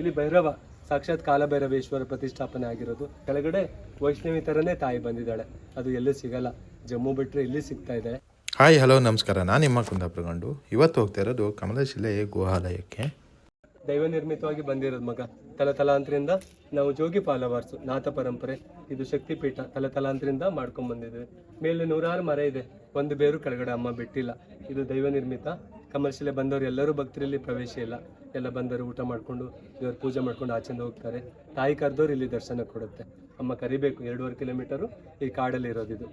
ಇಲ್ಲಿ ಭೈರವ ಸಾಕ್ಷಾತ್ ಕಾಲಭೈರವೇಶ್ವರ ಪ್ರತಿಷ್ಠಾಪನೆ ಆಗಿರೋದು. ಕೆಳಗಡೆ ವೈಷ್ಣವಿ ಥರನೇ ತಾಯಿ ಬಂದಿದ್ದಾಳೆ, ಅದು ಎಲ್ಲೂ ಸಿಗಲ್ಲ. ಜಮ್ಮು ಬಿಟ್ಟರೆ ಇಲ್ಲಿ ಸಿಗ್ತಾ ಇದೆ. ಹಾಯ್ ಹಲೋ ನಮಸ್ಕಾರ, ನಾನು ನಿಮ್ಮ ಕುಂದಾಪುರಗಂಡು. ಇವತ್ತು ಹೋಗ್ತಾ ಇರೋದು ಕಮಲಶಿಲೆ ಗುಹಾಲಯಕ್ಕೆ. ದೈವ ನಿರ್ಮಿತವಾಗಿ ಬಂದಿರೋದು ಮಗ. ತಲತಲಾಂತರಿಂದ ನಾವು ಜೋಗಿ ಫಾಲೋವರ್ಸು, ನಾಥ ಪರಂಪರೆ. ಇದು ಶಕ್ತಿಪೀಠ, ತಲತಲಾಂತರಿಂದ ಮಾಡ್ಕೊಂಡ್ ಬಂದಿದ್ದೇವೆ. ಮೇಲೆ 100 ಮರ ಇದೆ, ಒಂದು ಬೇರು ಕೆಳಗಡೆ ಅಮ್ಮ ಬಿಟ್ಟಿಲ್ಲ. ಇದು ದೈವ ನಿರ್ಮಿತ. ಕಮಲಶಿಲೆ ಬಂದವರು ಎಲ್ಲರೂ ಭಕ್ತರಲ್ಲಿ ಪ್ರವೇಶ ಇಲ್ಲ. ಎಲ್ಲ ಬಂದರು ಊಟ ಮಾಡ್ಕೊಂಡು ದೇವ್ರ ಪೂಜೆ ಮಾಡ್ಕೊಂಡು ಆಚೆಂದ ಹೋಗ್ತಾರೆ. ತಾಯಿ ಕರೆದವ್ರು ಇಲ್ಲಿ ದರ್ಶನ ಕೊಡುತ್ತೆ. ಅಮ್ಮ ಕರಿಬೇಕು. 2.5 ಕಿಲೋಮೀಟರು ಈ ಕಾಡಲ್ಲಿ ಇರೋದು. ಇದು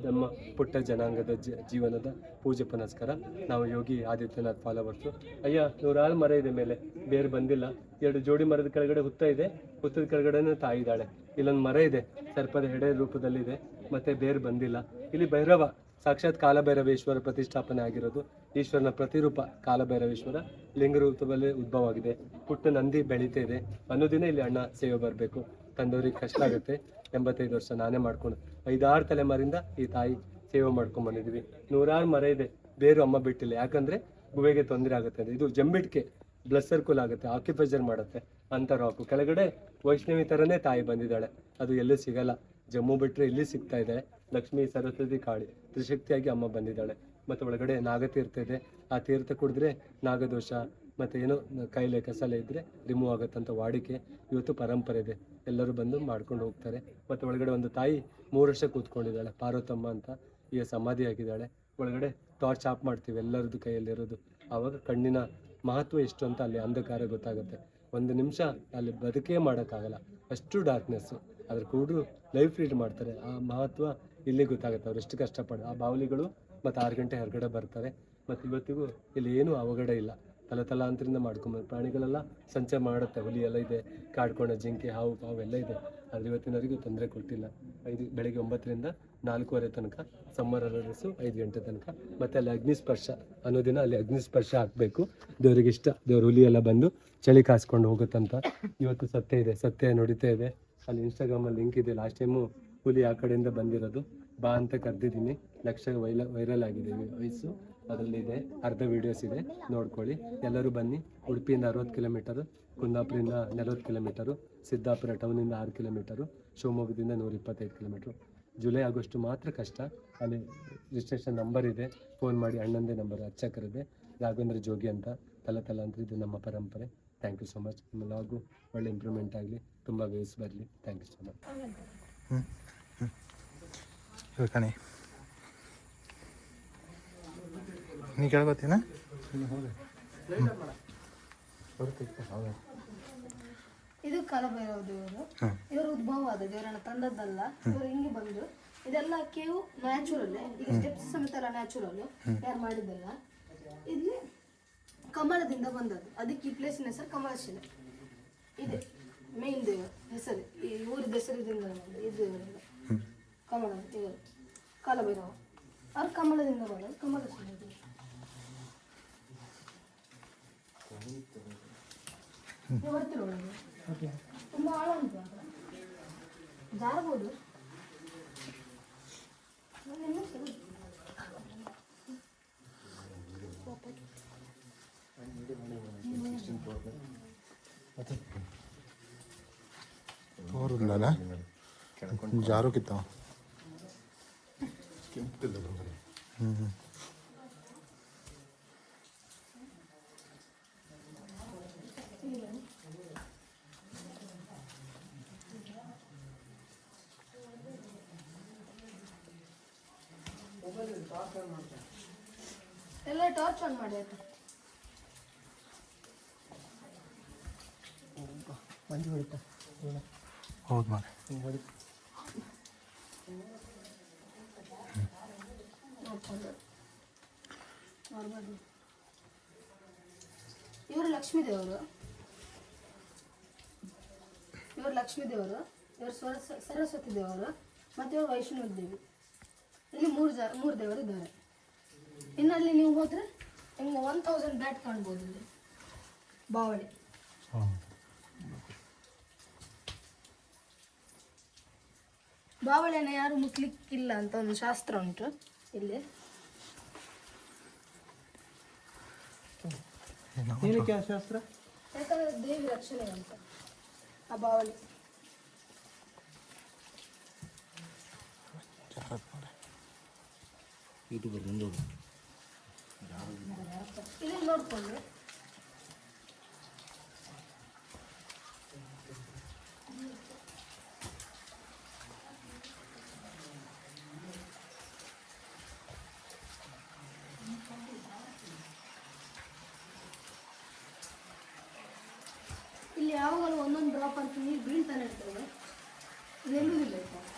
ನಮ್ಮ ಪುಟ್ಟ ಜನಾಂಗದ ಜೀವನದ ಪೂಜೆ ಪುನಸ್ಕಾರ. ನಾವು ಯೋಗಿ ಆದಿತ್ಯನಾಥ್ ಫಾಲೋವರ್ಸು. ಅಯ್ಯ 100 ಮರ ಇದೆ, ಮೇಲೆ ಬೇರು ಬಂದಿಲ್ಲ. 2 ಜೋಡಿ ಮರದ ಕೆಳಗಡೆ ಹುತ್ತ ಇದೆ, ಹುತ್ತದ ಕೆಳಗಡೆನೇ ತಾಯಿ ಇದ್ದಾಳೆ. ಇಲ್ಲೊಂದು ಮರ ಇದೆ, ಸರ್ಪದ ಹೆಡೆ ರೂಪದಲ್ಲಿದೆ, ಮತ್ತೆ ಬೇರು ಬಂದಿಲ್ಲ. ಇಲ್ಲಿ ಭೈರವ ಸಾಕ್ಷಾತ್ ಕಾಲಭೈರವೇಶ್ವರ ಪ್ರತಿಷ್ಠಾಪನೆ ಆಗಿರೋದು. ಈಶ್ವರನ ಪ್ರತಿರೂಪ ಕಾಲಭೈರವೇಶ್ವರ ಲಿಂಗ ರೂಪದಲ್ಲಿ ಉದ್ಭವ ಆಗಿದೆ. ಪುಟ್ಟ ನಂದಿ ಬೆಳೀತಾ ಇದೆ. ಅನ್ನೋದಿನ ಇಲ್ಲಿ ಅಣ್ಣ ಸೇವೆ ಬರಬೇಕು. ತಂದವ್ರಿಗೆ ಕಷ್ಟ ಆಗುತ್ತೆ. 85 ವರ್ಷ ನಾನೇ ಮಾಡ್ಕೊಂಡು 5-6 ತಲೆಮಾರಿಂದ ಈ ತಾಯಿ ಸೇವೆ ಮಾಡ್ಕೊಂಡ್ ಬಂದಿದ್ದೀವಿ. 100 ಮರ ಇದೆ, ಬೇರು ಅಮ್ಮ ಬಿಟ್ಟಿಲ್ಲ. ಯಾಕಂದ್ರೆ ಗುವೆಗೆ ತೊಂದರೆ ಆಗುತ್ತೆ. ಇದು ಜಂಬಿಟ್ಕೆ ಬ್ಲಡ್ ಸರ್ಕಲ್ ಆಗುತ್ತೆ, ಆಕ್ಯುಪಂಚರ್ ಮಾಡುತ್ತೆ ಅಂತ ರಾಕು. ಕೆಳಗಡೆ ವೈಷ್ಣವಿ ಥರನೇ ತಾಯಿ ಬಂದಿದ್ದಾಳೆ, ಅದು ಎಲ್ಲೂ ಸಿಗಲ್ಲ. ಜಮ್ಮು ಬಿಟ್ಟರೆ ಇಲ್ಲಿ ಸಿಗ್ತಾ ಇದೆ. ಲಕ್ಷ್ಮೀ ಸರಸ್ವತಿ ಕಾಳಿ ತ್ರಿಶಕ್ತಿಯಾಗಿ ಅಮ್ಮ ಬಂದಿದ್ದಾಳೆ. ಮತ್ತು ಒಳಗಡೆ ನಾಗತೀರ್ಥ ಇದೆ. ಆ ತೀರ್ಥ ಕುಡಿದ್ರೆ ನಾಗದೋಷ ಮತ್ತು ಏನೋ ಕೈಲೆ ಕಸಲೆ ಇದ್ದರೆ ರಿಮೂವ್ ಆಗುತ್ತಂತ ವಾಡಿಕೆ. ಇವತ್ತು ಪರಂಪರೆ ಇದೆ, ಎಲ್ಲರೂ ಬಂದು ಮಾಡ್ಕೊಂಡು ಹೋಗ್ತಾರೆ. ಮತ್ತು ಒಳಗಡೆ ಒಂದು ತಾಯಿ 3 ವರ್ಷ ಕೂತ್ಕೊಂಡಿದ್ದಾಳೆ, ಪಾರ್ವತಮ್ಮ ಅಂತ. ಈಗ ಸಮಾಧಿ ಆಗಿದ್ದಾಳೆ. ಒಳಗಡೆ ಟಾರ್ಚ್ ಆಫ್ ಮಾಡ್ತೀವಿ ಎಲ್ಲರದ್ದು ಕೈಯಲ್ಲಿರೋದು. ಆವಾಗ ಕಣ್ಣಿನ ಮಹತ್ವ ಎಷ್ಟು ಅಂತ ಅಲ್ಲಿ ಅಂಧಕಾರ ಗೊತ್ತಾಗುತ್ತೆ. 1 ನಿಮಿಷ ಅಲ್ಲಿ ಬದುಕೇ ಮಾಡೋಕ್ಕಾಗಲ್ಲ, ಅಷ್ಟು ಡಾರ್ಕ್ನೆಸ್ಸು. ಅದ್ರ ಕೂಡರು ಲೈಫ್ ಲೀಡ್ ಮಾಡ್ತಾರೆ. ಆ ಮಹತ್ವ ಇಲ್ಲಿ ಗೊತ್ತಾಗುತ್ತೆ, ಅವ್ರು ಎಷ್ಟು ಕಷ್ಟಪಡ. ಆ ಬಾವಲಿಗಳು ಮತ್ತು 6 ಗಂಟೆ ಹೊರಗಡೆ ಬರ್ತಾರೆ. ಮತ್ತು ಇವತ್ತಿಗೂ ಇಲ್ಲಿ ಏನೂ ಅವಘಡ ಇಲ್ಲ. ತಲತಲಾಂತರಿಂದ ಮಾಡ್ಕೊಂಬಂದು ಪ್ರಾಣಿಗಳೆಲ್ಲ ಸಂಚೆ ಮಾಡುತ್ತೆ. ಹುಲಿ ಎಲ್ಲ ಇದೆ, ಕಾಡ್ಕೊಂಡ ಜಿಂಕೆ, ಹಾವು ಎಲ್ಲ ಇದೆ. ಆದರೆ ಇವತ್ತಿನವರೆಗೂ ತೊಂದರೆ ಕೊಟ್ಟಿಲ್ಲ. ಬೆಳಗ್ಗೆ 9ರಿಂದ 4:15 ತನಕ, ಸಮ್ಮರ್ ಅಲರ್ಸು 5 ಗಂಟೆ ತನಕ. ಮತ್ತು ಅಲ್ಲಿ ಅಗ್ನಿಸ್ಪರ್ಶ ಅನ್ನೋದಿನ ಅಲ್ಲಿ ಅಗ್ನಿಸ್ಪರ್ಶ ಹಾಕಬೇಕು. ದೇವ್ರಿಗೆ ಇಷ್ಟ. ದೇವ್ರ ಹುಲಿ ಎಲ್ಲ ಬಂದು ಚಳಿ ಕಾಸ್ಕೊಂಡು ಹೋಗುತ್ತಂತ. ಇವತ್ತು ಸತ್ಯ ಇದೆ, ಸತ್ಯ ನಡೀತಾ ಇದೆ. ಅಲ್ಲಿ ಇನ್ಸ್ಟಾಗ್ರಾಮಲ್ಲಿ ಲಿಂಕ್ ಇದೆ. ಲಾಸ್ಟ್ ಟೈಮು ಹುಲಿ ಆ ಕಡೆಯಿಂದ ಬಂದಿರೋದು. ಬಾ ಅಂತ ಕರೆದಿದ್ದೀನಿ. ಲಕ್ಷ ವೈರಲ್ ಆಗಿದೆ ವಯಸ್ಸು, ಅದರಲ್ಲಿದೆ. ಅರ್ಧ ವೀಡಿಯೋಸ್ ಇದೆ, ನೋಡ್ಕೊಳ್ಳಿ. ಎಲ್ಲರೂ ಬನ್ನಿ. ಉಡುಪಿಯಿಂದ 60 ಕಿಲೋಮೀಟರು, ಕುಂದಾಪುರದಿಂದ 40 ಕಿಲೋಮೀಟರು, ಸಿದ್ದಾಪುರ ಟೌನಿಂದ 6 ಕಿಲೋಮೀಟರು, ಶಿವಮೊಗ್ಗದಿಂದ 125 ಕಿಲೋಮೀಟ್ರು. ಜುಲೈ ಆಗಸ್ಟ್ ಮಾತ್ರ ಕಷ್ಟ. ಅಲ್ಲಿ ರಿಜಿಸ್ಟ್ರೇಷನ್ ನಂಬರ್ ಇದೆ, ಫೋನ್ ಮಾಡಿ. ಅಣ್ಣಂದೇ ನಂಬರ್, ಅರ್ಚಕರದೆ, ರಾಘವೇಂದ್ರ ಜೋಗಿ ಅಂತ. ತಲತಲಾಂತರ ಇದು ನಮ್ಮ ಪರಂಪರೆ. Thank you so much. ನಿಮ್ಮ ಲಾಗು ಒಳ್ಳೆ ಇಂಪ್ರೂವ್ಮೆಂಟ್ ಆಗಲಿ, ತುಂಬ ವ್ಯೂಸ್ ಬರಲಿ. Thank you so much. ಕಣಿ ನೀ ಕೇಳ್ಕೊತೀನ. ಇದು ಕಾಲಭೈರವ ದೇವರು. ಇವರು ಉದ್ಭವ ಆದ ದೇವರನ್ನ ತಂದದ್ದಲ್ಲ. ಇವರು ಹಿಂಗೆ ಬಂದು ಇದೆಲ್ಲ ಕೇವು ನ್ಯಾಚುರಲ್. ಈಗ ಸ್ಟೆಪ್ಸ್ ಸಮೇತ ಎಲ್ಲ ನ್ಯಾಚುರಲ್, ಯಾರು ಮಾಡಿದ್ದಲ್ಲ. ಇಲ್ಲಿ ಕಮಲದಿಂದ ಬಂದದ್ದು, ಅದಕ್ಕೆ ಈ ಪ್ಲೇಸಿನ ಹೆಸರು ಕಮಲಶಿಲೆ. ಇದೆ ಮೇನ್ ದೇವರು ಹೆಸರು, ಈ ಊರಿದ ಹೆಸರಿದಿಂದ ಇದು ದೇವರೆಲ್ಲ ಕಮಲ. ಇವರು ಕಾಲಭೈರವ, ಅವ್ರು ಕಮಲದಿಂದ ಬಂದದ್ದು ಕಮಲಶಿಲೆ. ಬರ್ತೀರ ಒಳಗೆ, ತುಂಬ ಆಳ ಉಂಟು, ಜಾರಬಹುದು. ಜಾರು ಕಿತ್ತ ಎಲ್ಲ ಟಾರ್ಚ್ ಆನ್ ಮಾಡಿ ಆಯ್ತು. ಮಂಜು ಹೊಡಿತಾ. ಹೌದು ಮಾಡಿ. ಇವರು ಲಕ್ಷ್ಮೀ ದೇವರು, ಇವರು ಲಕ್ಷ್ಮೀ ದೇವರು, ಇವರು ಸರಸ್ವತಿ ದೇವರು, ಮತ್ತು ಇವರು ವೈಷ್ಣವ ದೇವಿ. ಇಲ್ಲಿ 3 ದೇವರು ಇದ್ದಾರೆ. ಇನ್ನು ಅಲ್ಲಿ ನೀವು ಹೋದರೆ ನಿಮ್ಗೆ 1000 ಬ್ಯಾಟ್ ಕಾಣ್ಬೋದು. ಇಲ್ಲಿ ಬಾವಳಿ. ಬಾವಳಿಯನ್ನು ಯಾರು ಮುಟ್ಲಿಕ್ಕಿಲ್ಲ ಅಂತ ಒಂದು ಶಾಸ್ತ್ರ ಉಂಟು ಇಲ್ಲಿ. ಏನಕ್ಕೆ ಆ ಶಾಸ್ತ್ರ? ಯಾಕಂದ್ರೆ ದೇವಿ ರಕ್ಷಣೆ ಅಂತ ಆ ಬಾವಲಿ. ಇಲ್ಲಿ ನೋಡ್ಕೊಂಡು ಇಲ್ಲಿ ಯಾವಾಗಲೂ ಒಂದೊಂದು ಡ್ರಾಪ್ ಅಂತ ನೀರು ಬೀಳ್ತಾನೆ ಇರ್ತದೆ, ನಿಲ್ಲುವುದಿಲ್ಲ.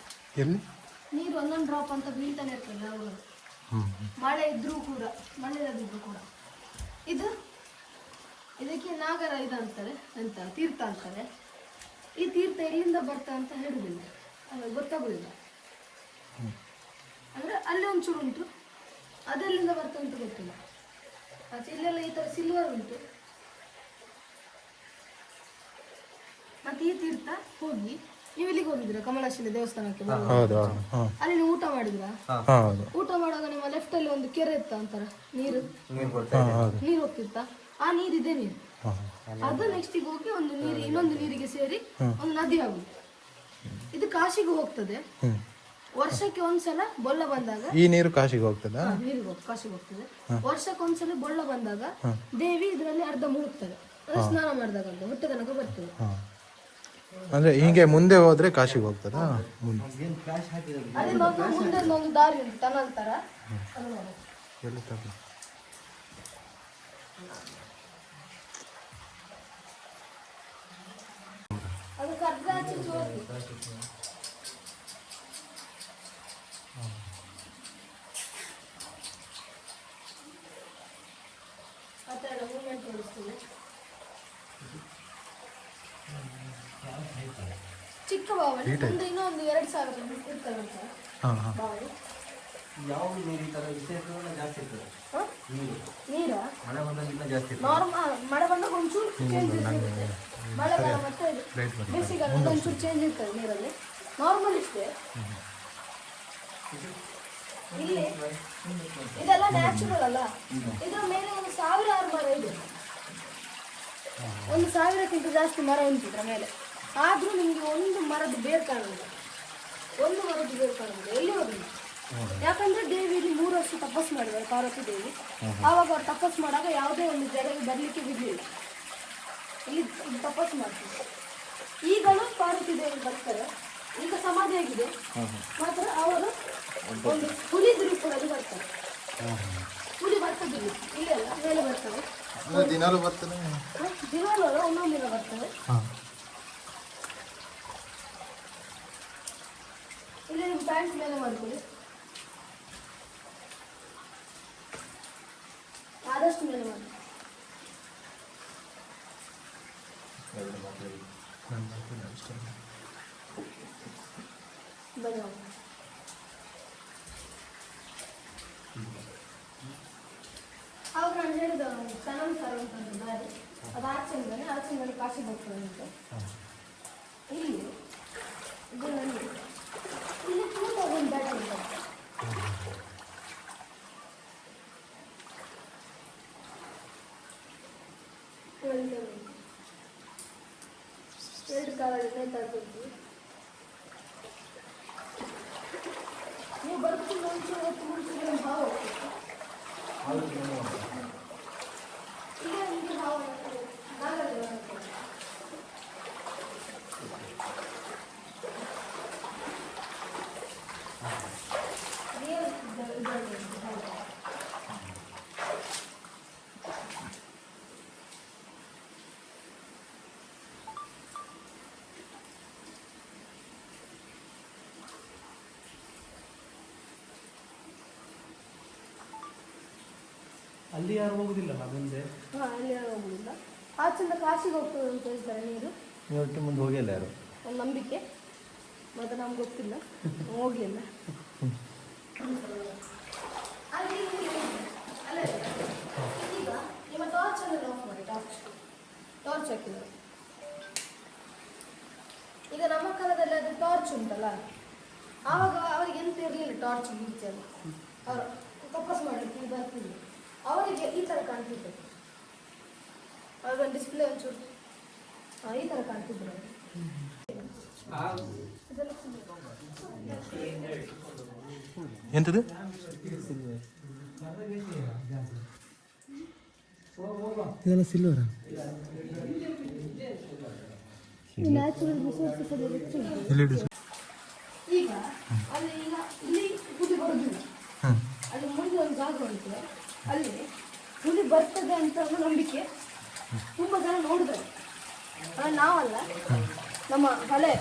ಎಲ್ಲಿ ನೀರು ಒಂದೊಂದು ಡ್ರಾಪ್ ಅಂತ ಬೀಳ್ತಾನೆ ಇರ್ತದೆ ಯಾವಾಗಲೂ, ಮಳೆ ಇದ್ರೂ ಕೂಡ, ಮಳೆ ಇಲ್ಲದಿದ್ರು ಕೂಡ. ಇದಕ್ಕೆ ನಾಗರ ಇದಂತಾರೆ ಅಂತ ತೀರ್ಥ ಅಂತಾರೆ. ಈ ತೀರ್ಥ ಎಲ್ಲಿಂದ ಬರ್ತಾ ಅಂತ ಹೇಳುದಿಲ್ಲ, ಗೊತ್ತಾಗುದಿಲ್ಲ. ಅಂದ್ರೆ ಅಲ್ಲಿ ಒಂಚೂರು ಉಂಟು, ಅದೆಲ್ಲಿಂದ ಬರ್ತಾ ಉಂಟು ಗೊತ್ತಿಲ್ಲ. ಮತ್ತೆ ಇಲ್ಲೆಲ್ಲ ಈ ತರ ಸಿಲ್ವರ್ ಉಂಟು. ಮತ್ತೆ ಈ ತೀರ್ಥ ಹೋಗಿ ನೀವು ಇಲ್ಲಿಗೆ ಹೋಗಿದ್ದೀರಾ ಕಮಲಾಶಿಲೆ ದೇವಸ್ಥಾನಕ್ಕೆ, ಅಲ್ಲಿ ನೀವು ಊಟ ಮಾಡಿದ್ರಾ? ಊಟ ಮಾಡುವಾಗ ನಿಮ್ಮ ಲೆಫ್ಟ್ ಅಲ್ಲಿ ಒಂದು ಕೆರೆ ಇತ್ತ ಅಂತಾರ, ನೀರು ಹೋಗ್ತಿತ್ತ. ಆ ನೀರಿದೆ ನೀರು, ಅದು ನೆಕ್ಸ್ಟಿಗೆ ಹೋಗಿ ಒಂದು ನೀರು ಇನ್ನೊಂದು ನೀರಿಗೆ ಸೇರಿ ಒಂದು ನದಿ ಆಗುದು. ಇದು ಕಾಶಿಗೆ ಹೋಗ್ತದೆ. ವರ್ಷಕ್ಕೆ ಒಂದ್ಸಲ ಬೊಳ್ಳ ಬಂದಾಗ ಈ ನೀರು ಕಾಶಿಗೆ ಹೋಗ್ತದ, ಕಾಶಿಗೆ ಹೋಗ್ತದೆ. ವರ್ಷಕ್ಕೆ ಒಂದ್ಸಲ ಬೊಳ್ಳ ಬಂದಾಗ ದೇವಿ ಇದರಲ್ಲಿ ಅರ್ಧ ಮುಳುಗ್ತದೆ. ಅದು ಸ್ನಾನ ಮಾಡಿದಾಗ ಹೊಟ್ಟೆ ತನಕ ಬರ್ತದೆ. ಅಂದ್ರೆ ಹೀಗೆ ಮುಂದೆ ಹೋದ್ರೆ ಕಾಶಿಗೆ ಹೋಗ್ತದ. ಅದೇ ಮುಂದೆ ಒಂದು ದಾರಿ ಉಂಟು ಟನಲ್ ತರ, ಅದು ನೋಡಿ. ಅದು ಕರ್ದಾಚಿ ಚೋರಿ. ಆ ಥರ ಮೂಮೆಂಟ್ ತೋರಿಸ್ತೀನಿ. ಚಿಕ್ಕ ಬಾವಲಿ ಒಂದು ಇನ್ನೊಂದು 2000 ಇರ್ತದೆ ಬಾವಲಿ. ನೀರ ನಾರ್ಮಲ್ ಮಳೆ ಬಂದಾಗ ಒಂಚೂರು ಚೇಂಜ್ ಇರ್ತದೆ. ಮಳೆಗಾಲ ಮತ್ತೆ ಬೇಸಿಗೆಗಾಲ ಒಂಚೂರು ಚೇಂಜ್ ಇರ್ತದೆ ನೀರಲ್ಲಿ. ನಾರ್ಮಲ್ ಇಷ್ಟೇ. ಇಲ್ಲಿ ಇದೆಲ್ಲ ನ್ಯಾಚುರಲ್ ಅಲ್ಲ. ಇದರ ಮೇಲೆ ಒಂದು 1000 ಮರ ಇದೆ, 1000ಕ್ಕಿಂತ ಜಾಸ್ತಿ ಮರ ಉಂಟು ಇದರ ಮೇಲೆ. ಆದ್ರೂ ನಿಮ್ಗೆ ಒಂದು ಮರದ ಬೇರು ಕಾಣುವುದಿಲ್ಲ, ಒಂದು ಮರದ ಬೇರು ಕಾಣುವುದಿಲ್ಲ, ಎಲ್ಲಿ ಹೋಗಿಲ್ಲ. ಯಾಕಂದ್ರೆ ದೇವಿ ಇಲ್ಲಿ 3 ವರ್ಷ ತಪಸ್ಸು ಮಾಡಿದ್ದಾರೆ, ಪಾರ್ವತಿ ದೇವಿ. ಆವಾಗ ಅವ್ರು ತಪಸ್ಸು ಮಾಡಾಗ ಯಾವುದೇ ಒಂದು ಜಗಕ್ಕೆ ಬರ್ಲಿಕ್ಕೆ ಬಿಡ್ಲಿಲ್ಲ, ಇಲ್ಲಿ ತಪಸ್ಸು ಮಾಡ್ತಾರೆ. ಈಗಲೂ ಪಾರ್ವತಿ ದೇವಿ ಬರ್ತಾರೆ, ಈಗ ಸಮಾಧಿ ಆಗಿದೆ. ಮಾತ್ರ ಅವರು ಒಂದು ಹುಲಿ ರೂಪದಲ್ಲಿ ಬರ್ತಾರೆ. ಹುಲಿ ಬರ್ತದಿಲ್ಲ, ಇಲ್ಲಿ ಅಲ್ಲ ಮೇಲೆ ಬರ್ತವೆ. ದಿನಾಲು ಬರ್ತದೆ, ದಿನಾಲು ಅಲ್ಲ, ಒಂದೊಂದು ದಿನ ಬರ್ತವೆ. ಇಲ್ಲಿ ನಿಮ್ಮ ಪ್ಯಾಂಟ್ ಮೇಲೆ ಮಾಡ್ಕೊಳ್ಳಿ, ಆದಷ್ಟು ಮೇಲೆ ಮಾಡಿ. ಅವಾಗ ನಾನು ಹೇಳಿದ ಸನಮ್ ಸರ್ ಅಂತಂದು ದಾರಿ, ಅದು ಆಚೆಂದಾನೆ ಕಾಶಿಗೆ ಹೋಗ್ತದೆ ಅಂತ. ಇಲ್ಲಿ ಇದು ನನಗೆ ಇಲ್ಲಿ ಕೂಡ ಒಂದು ದಾಟ ಉಂಟು. ಎರಡು ಕಾಲದಲ್ಲಿ ನೇತಾಡ್ತಿದ್ವಿ. ನೀವು ಬರ್ತೀನಿ ಮುಂಚೆ ಹಾವು ಹೋಗ್ತಿತ್ತು. ಈಗ ನಿಮಗೆ ಹಾವು ನಾಗರ ಅಲ್ಲಿ ಯಾರು ಹೋಗುದಿಲ್ಲ ಮುಂದೆ? ಅಲ್ಲಿ ಯಾರು ಹೋಗುದಿಲ್ಲ. ಆಚೆಯಿಂದ ಕಾಶಿಗೆ ಹೋಗ್ತದೆ ಅಂತ ಹೇಳ್ತಾರೆ ನೀರು. ನೀವು ಒಟ್ಟು ಮುಂದೆ ಹೋಗಿಲ್ಲ ಯಾರು? ಒಂದು ನಂಬಿಕೆ, ಮತ್ತೆ ನಮ್ಗೆ ಗೊತ್ತಿಲ್ಲ, ಹೋಗ್ಲಿಲ್ಲ. ಈಗ ನಿಮ್ಮ ಟಾರ್ಚ್ ಅನ್ನು ಆಫ್ ಮಾಡಿ. ಟಾರ್ಚ್ ಹಾಕಿದ್ದಾರೆ. ಈಗ ನಮ್ಮ ಕಾಲದಲ್ಲಿ ಅದು ಟಾರ್ಚ್ ಉಂಟಲ್ಲ, ಆವಾಗ ಅವರಿಗೆ ಎಂತ ಇರಲಿಲ್ಲ ಟಾರ್ಚ್ ಬೀಚಲ್ಲಿ. ಅವರು ತಪಸ್ ಮಾಡಲಿಕ್ಕೆ ಬರ್ತಿದ್ರು, ಅವರಿಗೆ ಈ ಥರ ಕಾಣ್ತಿತ್ತು. ಅದೊಂದು ಡಿಸ್ಪ್ಲೇ ಒಂಚೂರು ಈ ಥರ ಕಾಣ್ತಿದ್ರು ಎಂಥದ್ದು ಇದೆಲ್ಲ ಸಿಲ್ವರ ನ್ಯಾಚುರಲ್ ರಿಸೋರ್ಸಸ್ ಈಗ ಅಲ್ಲಿ ಈಗ ಇಲ್ಲಿ ಹುಲಿ ಬರೋದಿಲ್ಲ ಅಲ್ಲಿ ಮುಂದೆ ಒಂದು ಜಾಗ ಉಂಟು ಅಲ್ಲಿ ಹುಲಿ ಬರ್ತದೆ ಅಂತ ಒಂದು ನಂಬಿಕೆ ತುಂಬ ಜನ ನೋಡಿದ್ದಾರೆ ನಾವಲ್ಲ ನಮ್ಮ ಹಳೆ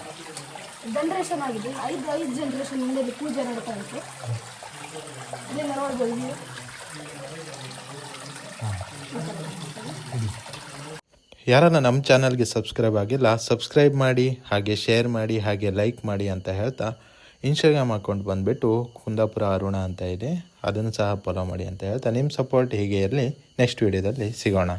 ಜನ್ರೇಷನ್ ಆಗಿದೆ ಐದು ಜನ್ರೇಷನ್ ಮುಂದೆ ಇಲ್ಲಿ ಪೂಜೆ ನಡೀತಾ ಇತ್ತು ಇದೆಲ್ಲ ನೋಡ್ಬೋದು ನೀವು ಯಾರನ್ನ ನಮ್ಮ ಚಾನಲ್ಗೆ ಸಬ್ಸ್ಕ್ರೈಬ್ ಆಗಿಲ್ಲ ಸಬ್ಸ್ಕ್ರೈಬ್ ಮಾಡಿ ಹಾಗೆ ಶೇರ್ ಮಾಡಿ ಹಾಗೆ ಲೈಕ್ ಮಾಡಿ ಅಂತ ಹೇಳ್ತಾ ಇನ್ಸ್ಟಾಗ್ರಾಮ್ ಅಕೌಂಟ್ ಬಂದುಬಿಟ್ಟು ಕುಂದಾಪುರ ಅರುಣ ಅಂತ ಇದೆ ಅದನ್ನು ಸಹ ಫಾಲೋ ಮಾಡಿ ಅಂತ ಹೇಳ್ತಾ ನಿಮ್ಮ ಸಪೋರ್ಟ್ ಹೀಗೆ ಇರಲಿ ನೆಕ್ಸ್ಟ್ ವೀಡಿಯೋದಲ್ಲಿ ಸಿಗೋಣ.